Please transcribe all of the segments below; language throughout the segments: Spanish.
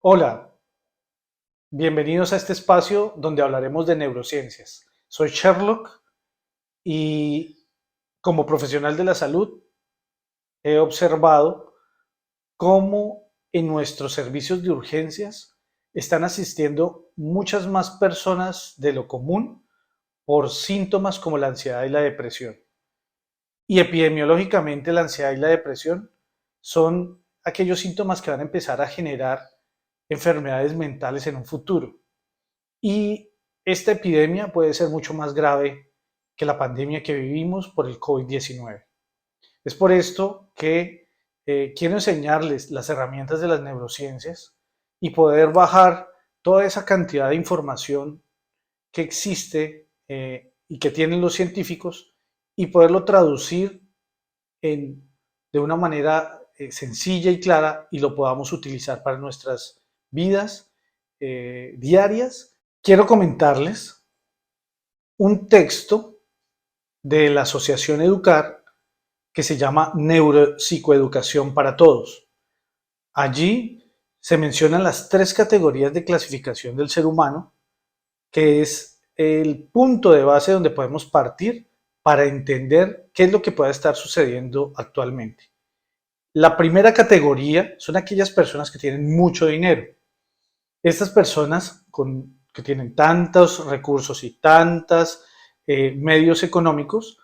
Hola, bienvenidos a este espacio donde hablaremos de neurociencias. Soy Sherlock y como profesional de la salud he observado cómo en nuestros servicios de urgencias están asistiendo muchas más personas de lo común por síntomas como la ansiedad y la depresión. Y epidemiológicamente la ansiedad y la depresión son aquellos síntomas que van a empezar a generar enfermedades mentales en un futuro. Y esta epidemia puede ser mucho más grave que la pandemia que vivimos por el COVID-19. Es por esto que quiero enseñarles las herramientas de las neurociencias y poder bajar toda esa cantidad de información que existe y que tienen los científicos y poderlo traducir de una manera sencilla y clara y lo podamos utilizar para nuestras vidas diarias. Quiero comentarles un texto de la Asociación Educar que se llama Neuropsicoeducación para Todos. Allí se mencionan las tres categorías de clasificación del ser humano, que es el punto de base donde podemos partir para entender qué es lo que puede estar sucediendo actualmente. La primera categoría son aquellas personas que tienen mucho dinero. Estas personas que tienen tantos recursos y tantos medios económicos,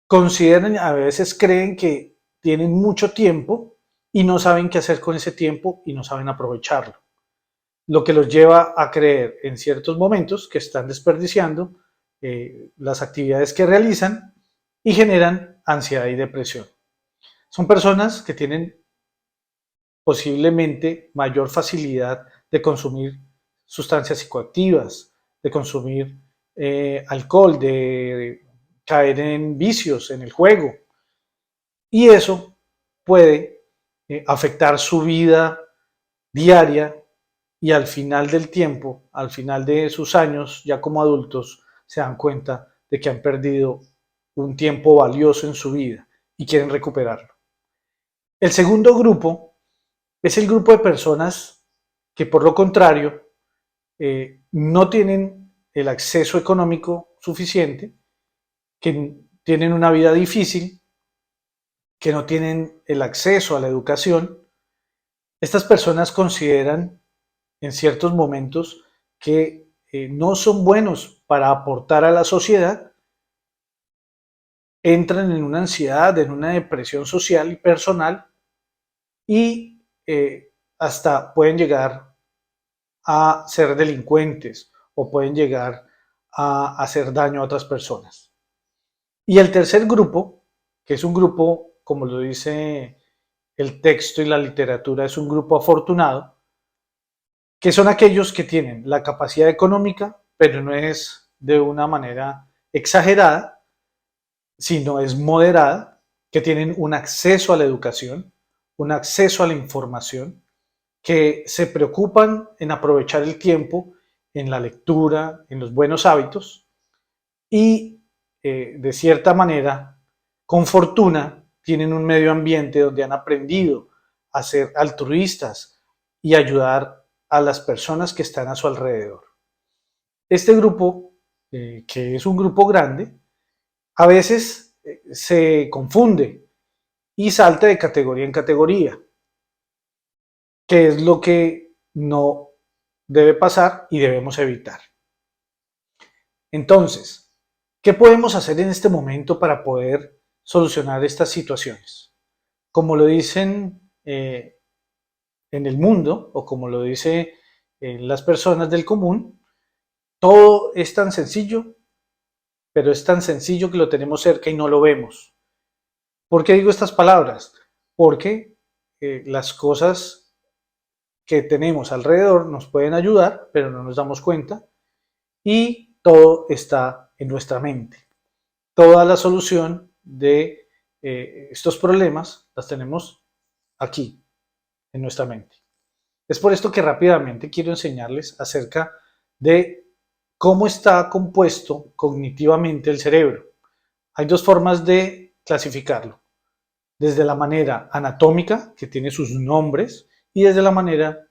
consideran, a veces creen que tienen mucho tiempo y no saben qué hacer con ese tiempo y no saben aprovecharlo. Lo que los lleva a creer en ciertos momentos que están desperdiciando las actividades que realizan y generan ansiedad y depresión. Son personas que tienen posiblemente mayor facilidad de consumir sustancias psicoactivas, de consumir alcohol, de caer en vicios, en el juego. Y eso puede afectar su vida diaria y al final del tiempo, al final de sus años, ya como adultos, se dan cuenta de que han perdido un tiempo valioso en su vida y quieren recuperarlo. El segundo grupo es el grupo de personas que por lo contrario no tienen el acceso económico suficiente, que tienen una vida difícil, que no tienen el acceso a la educación. Estas personas consideran en ciertos momentos que no son buenos para aportar a la sociedad, entran en una ansiedad, en una depresión social y personal y hasta pueden llegar a ser delincuentes o pueden llegar a hacer daño a otras personas. Y el tercer grupo, que es un grupo, como lo dice el texto y la literatura, es un grupo afortunado, que son aquellos que tienen la capacidad económica, pero no es de una manera exagerada, sino es moderada, que tienen un acceso a la educación, un acceso a la información, que se preocupan en aprovechar el tiempo en la lectura, en los buenos hábitos y de cierta manera, con fortuna, tienen un medio ambiente donde han aprendido a ser altruistas y ayudar a las personas que están a su alrededor. Este grupo, que es un grupo grande, a veces se confunde y salta de categoría en categoría, que es lo que no debe pasar y debemos evitar. Entonces, ¿qué podemos hacer en este momento para poder solucionar estas situaciones? Como lo dicen en el mundo, o como lo dicen las personas del común, todo es tan sencillo, pero es tan sencillo que lo tenemos cerca y no lo vemos. ¿Por qué digo estas palabras? Porque las cosas que tenemos alrededor nos pueden ayudar, pero no nos damos cuenta, y todo está en nuestra mente. Toda la solución de estos problemas las tenemos aquí, en nuestra mente. Es por esto que rápidamente quiero enseñarles acerca de cómo está compuesto cognitivamente el cerebro. Hay dos formas de clasificarlo. Desde la manera anatómica, que tiene sus nombres, y desde la manera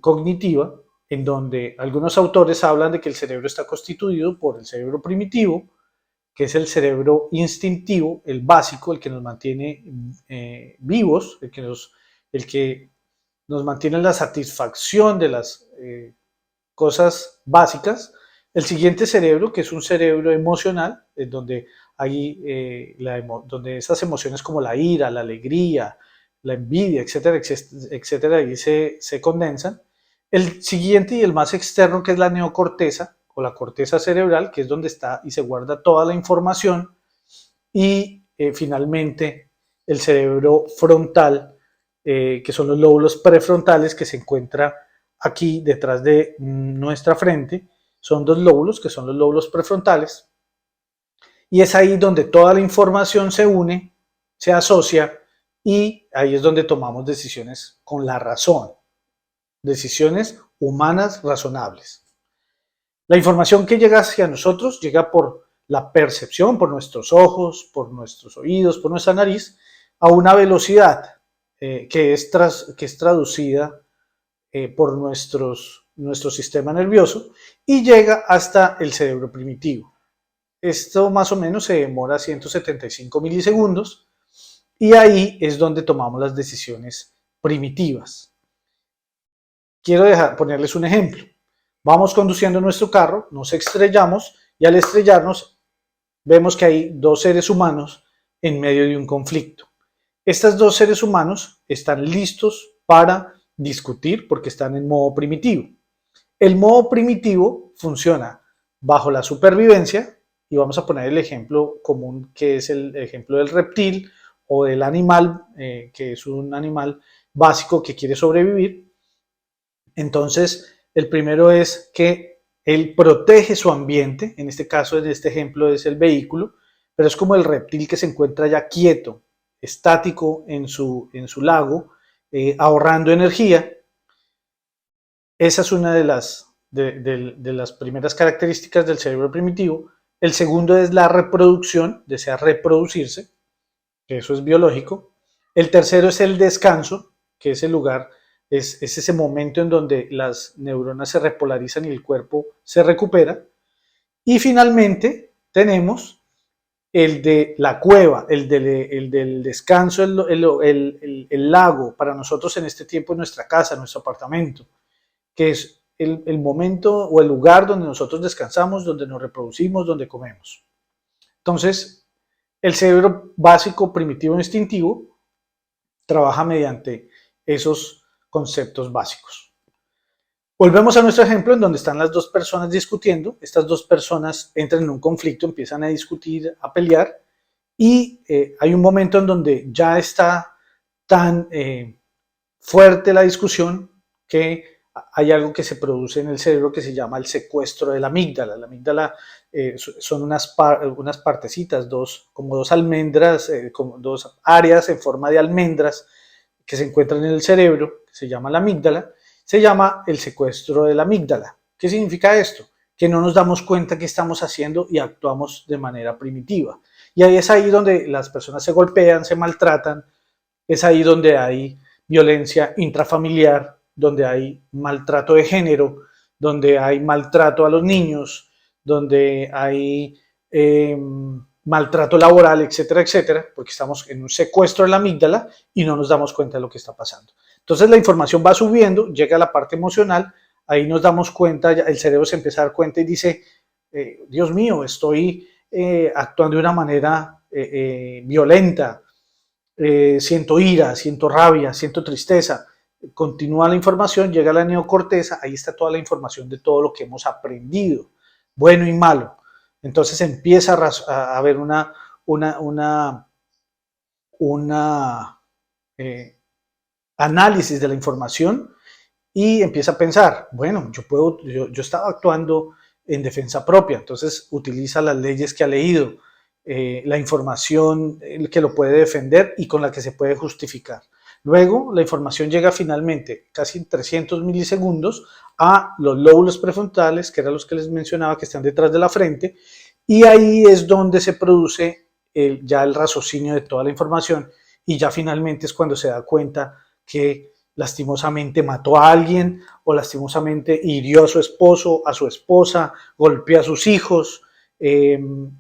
cognitiva, en donde algunos autores hablan de que el cerebro está constituido por el cerebro primitivo, que es el cerebro instintivo, el básico, el que nos mantiene vivos, el que nos mantiene la satisfacción de las cosas básicas. El siguiente cerebro, que es un cerebro emocional, es donde hay donde esas emociones como la ira, la alegría, la envidia, etcétera, etcétera, ahí se condensan. El siguiente y el más externo, que es la neocorteza o la corteza cerebral, que es donde está y se guarda toda la información. Y finalmente el cerebro frontal, que son los lóbulos prefrontales, que se encuentra aquí detrás de nuestra frente. Son dos lóbulos, que son los lóbulos prefrontales, y es ahí donde toda la información se une, se asocia, y ahí es donde tomamos decisiones con la razón, decisiones humanas razonables. La información que llega hacia nosotros llega por la percepción, por nuestros ojos, por nuestros oídos, por nuestra nariz, a una velocidad que es traducida por nuestro sistema nervioso y llega hasta el cerebro primitivo. Esto más o menos se demora 175 milisegundos y ahí es donde tomamos las decisiones primitivas. Quiero ponerles un ejemplo. Vamos conduciendo nuestro carro, nos estrellamos y al estrellarnos vemos que hay dos seres humanos en medio de un conflicto. Estos dos seres humanos están listos para discutir porque están en modo primitivo. El modo primitivo funciona bajo la supervivencia, y vamos a poner el ejemplo común, que es el ejemplo del reptil o del animal, que es un animal básico que quiere sobrevivir. Entonces, el primero es que él protege su ambiente, en este caso, en este ejemplo es el vehículo, pero es como el reptil que se encuentra ya quieto, estático en su lago, ahorrando energía. Esa es una de las primeras características del cerebro primitivo. El segundo es la reproducción, desea reproducirse, que eso es biológico. El tercero es el descanso, que es el lugar, es ese momento en donde las neuronas se repolarizan y el cuerpo se recupera. Y finalmente tenemos el de la cueva, el del descanso, el lago, para nosotros en este tiempo en nuestra casa, nuestro apartamento, que es el momento o el lugar donde nosotros descansamos, donde nos reproducimos, donde comemos. Entonces, el cerebro básico, primitivo, instintivo, trabaja mediante esos conceptos básicos. Volvemos a nuestro ejemplo en donde están las dos personas discutiendo. Estas dos personas entran en un conflicto, empiezan a discutir, a pelear, y hay un momento en donde ya está tan fuerte la discusión que hay algo que se produce en el cerebro que se llama el secuestro de la amígdala. La amígdala son unas partecitas, como dos almendras, como dos áreas en forma de almendras que se encuentran en el cerebro, que se llama la amígdala. Se llama el secuestro de la amígdala. ¿Qué significa esto? Que no nos damos cuenta qué estamos haciendo y actuamos de manera primitiva. Y ahí es ahí donde las personas se golpean, se maltratan, es ahí donde hay violencia intrafamiliar, donde hay maltrato de género, donde hay maltrato a los niños, donde hay maltrato laboral, etcétera, etcétera, porque estamos en un secuestro de la amígdala y no nos damos cuenta de lo que está pasando. Entonces la información va subiendo, llega a la parte emocional, ahí nos damos cuenta, el cerebro se empieza a dar cuenta y dice, Dios mío, estoy actuando de una manera violenta, siento ira, siento rabia, siento tristeza. Continúa la información, llega a la neocorteza, ahí está toda la información de todo lo que hemos aprendido, bueno y malo. Entonces empieza a haber una análisis de la información y empieza a pensar, bueno, yo estaba actuando en defensa propia, entonces utiliza las leyes que ha leído, la información que lo puede defender y con la que se puede justificar. Luego, la información llega finalmente, casi en 300 milisegundos, a los lóbulos prefrontales, que eran los que les mencionaba, que están detrás de la frente, y ahí es donde se produce ya el raciocinio de toda la información, y ya finalmente es cuando se da cuenta que lastimosamente mató a alguien o lastimosamente hirió a su esposo, a su esposa, golpeó a sus hijos,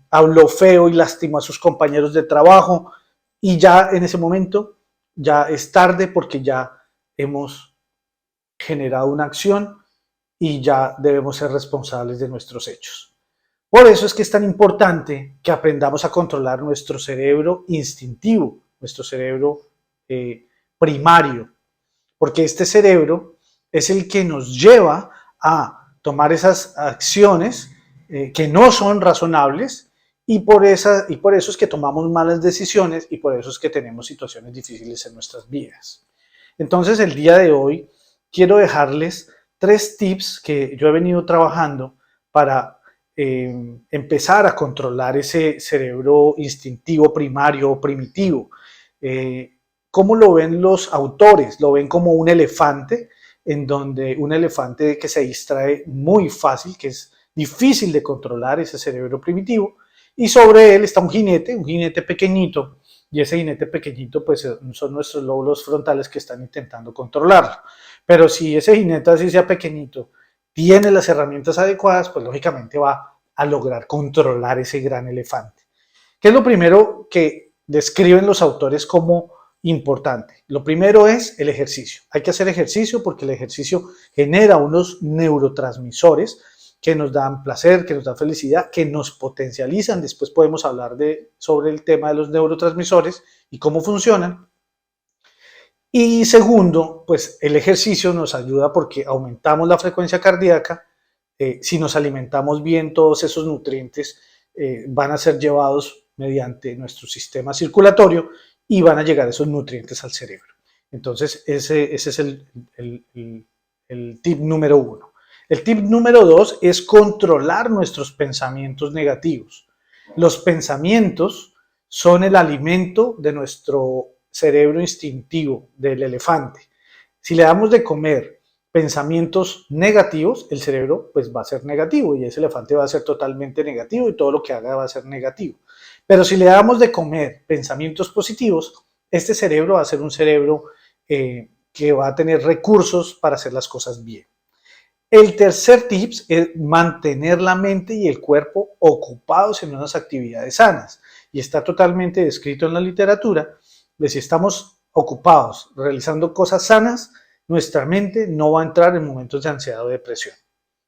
habló feo y lastimó a sus compañeros de trabajo, y ya en ese momento ya es tarde porque ya hemos generado una acción y ya debemos ser responsables de nuestros hechos. Por eso es que es tan importante que aprendamos a controlar nuestro cerebro instintivo, nuestro cerebro primario, porque este cerebro es el que nos lleva a tomar esas acciones que no son razonables, y por eso es que tomamos malas decisiones y por eso es que tenemos situaciones difíciles en nuestras vidas. Entonces, el día de hoy quiero dejarles 3 tips que yo he venido trabajando para empezar a controlar ese cerebro instintivo primario o primitivo. ¿Cómo lo ven los autores? Lo ven como un elefante, en donde un elefante que se distrae muy fácil, que es difícil de controlar ese cerebro primitivo, y sobre él está un jinete pequeñito, y ese jinete pequeñito pues son nuestros lóbulos frontales que están intentando controlarlo. Pero si ese jinete, así sea pequeñito, tiene las herramientas adecuadas, pues lógicamente va a lograr controlar ese gran elefante. ¿Qué es lo primero que describen los autores como importante? Lo primero es el ejercicio. Hay que hacer ejercicio porque el ejercicio genera unos neurotransmisores que nos dan placer, que nos dan felicidad, que nos potencializan. Después podemos hablar sobre el tema de los neurotransmisores y cómo funcionan. Y segundo, pues el ejercicio nos ayuda porque aumentamos la frecuencia cardíaca. Si nos alimentamos bien, todos esos nutrientes van a ser llevados mediante nuestro sistema circulatorio y van a llegar esos nutrientes al cerebro. Entonces, ese es el tip número 1. El tip número 2 es controlar nuestros pensamientos negativos. Los pensamientos son el alimento de nuestro cerebro instintivo, del elefante. Si le damos de comer pensamientos negativos, el cerebro pues va a ser negativo y ese elefante va a ser totalmente negativo y todo lo que haga va a ser negativo. Pero si le damos de comer pensamientos positivos, este cerebro va a ser un cerebro que va a tener recursos para hacer las cosas bien. El tercer tip es mantener la mente y el cuerpo ocupados en unas actividades sanas, y está totalmente descrito en la literatura de si estamos ocupados realizando cosas sanas, nuestra mente no va a entrar en momentos de ansiedad o depresión.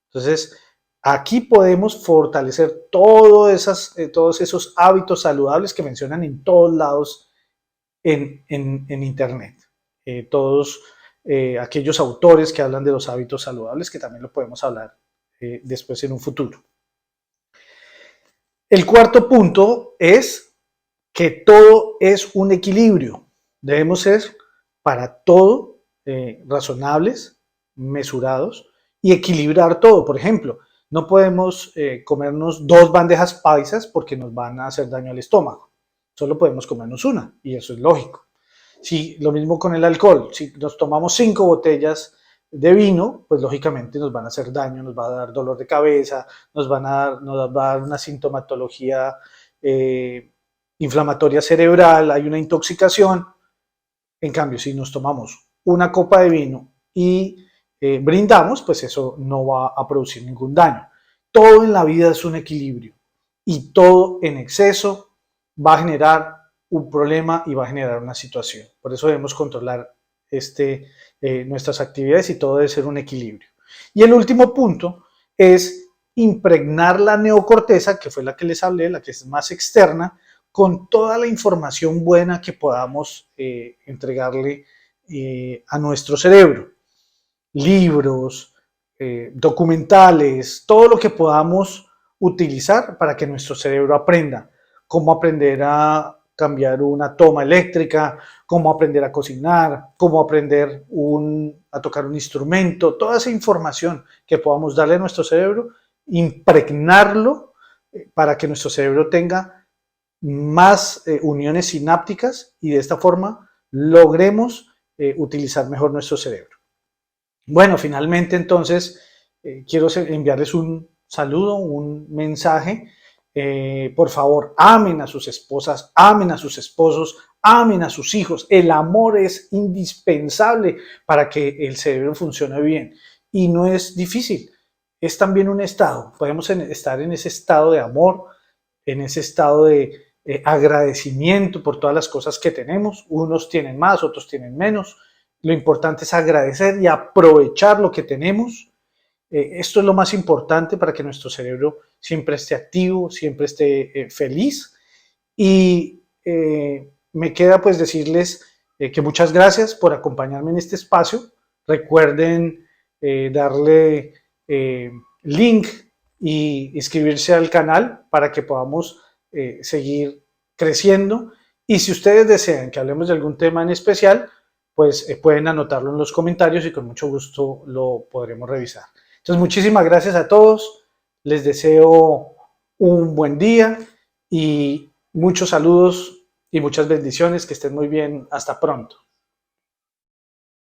Entonces, aquí podemos fortalecer todos esos hábitos saludables que mencionan en todos lados en Internet. Todos aquellos autores que hablan de los hábitos saludables, que también lo podemos hablar después en un futuro. El cuarto punto es que todo es un equilibrio. Debemos ser para todo razonables, mesurados y equilibrar todo. Por ejemplo, no podemos comernos 2 bandejas paisas porque nos van a hacer daño al estómago. Solo podemos comernos una y eso es lógico. Si, lo mismo con el alcohol. Si nos tomamos 5 botellas de vino, pues lógicamente nos van a hacer daño, nos va a dar dolor de cabeza, nos va a dar una sintomatología inflamatoria cerebral, hay una intoxicación. En cambio, si nos tomamos una copa de vino y brindamos, pues eso no va a producir ningún daño. Todo en la vida es un equilibrio y todo en exceso va a generar un problema y va a generar una situación. Por eso debemos controlar nuestras actividades y todo debe ser un equilibrio. Y el último punto es impregnar la neocorteza, que fue la que les hablé, la que es más externa, con toda la información buena que podamos entregarle a nuestro cerebro. Libros, documentales, todo lo que podamos utilizar para que nuestro cerebro aprenda. Cómo aprender a cambiar una toma eléctrica, cómo aprender a cocinar, cómo aprender a tocar un instrumento, toda esa información que podamos darle a nuestro cerebro, impregnarlo para que nuestro cerebro tenga más uniones sinápticas y de esta forma logremos utilizar mejor nuestro cerebro. Bueno, finalmente entonces quiero enviarles un saludo, un mensaje. Por favor, amen a sus esposas, amen a sus esposos, amen a sus hijos. El amor es indispensable para que el cerebro funcione bien y no es difícil, es también un estado. Podemos estar en ese estado de amor, en ese estado de agradecimiento por todas las cosas que tenemos. Unos tienen más, otros tienen menos. Lo importante es agradecer y aprovechar lo que tenemos. Esto es lo más importante para que nuestro cerebro siempre esté activo, siempre esté feliz. Y me queda pues decirles que muchas gracias por acompañarme en este espacio. Recuerden darle link y inscribirse al canal para que podamos seguir creciendo. Y si ustedes desean que hablemos de algún tema en especial, pues pueden anotarlo en los comentarios y con mucho gusto lo podremos revisar. Entonces, muchísimas gracias a todos. Les deseo un buen día y muchos saludos y muchas bendiciones. Que estén muy bien. Hasta pronto.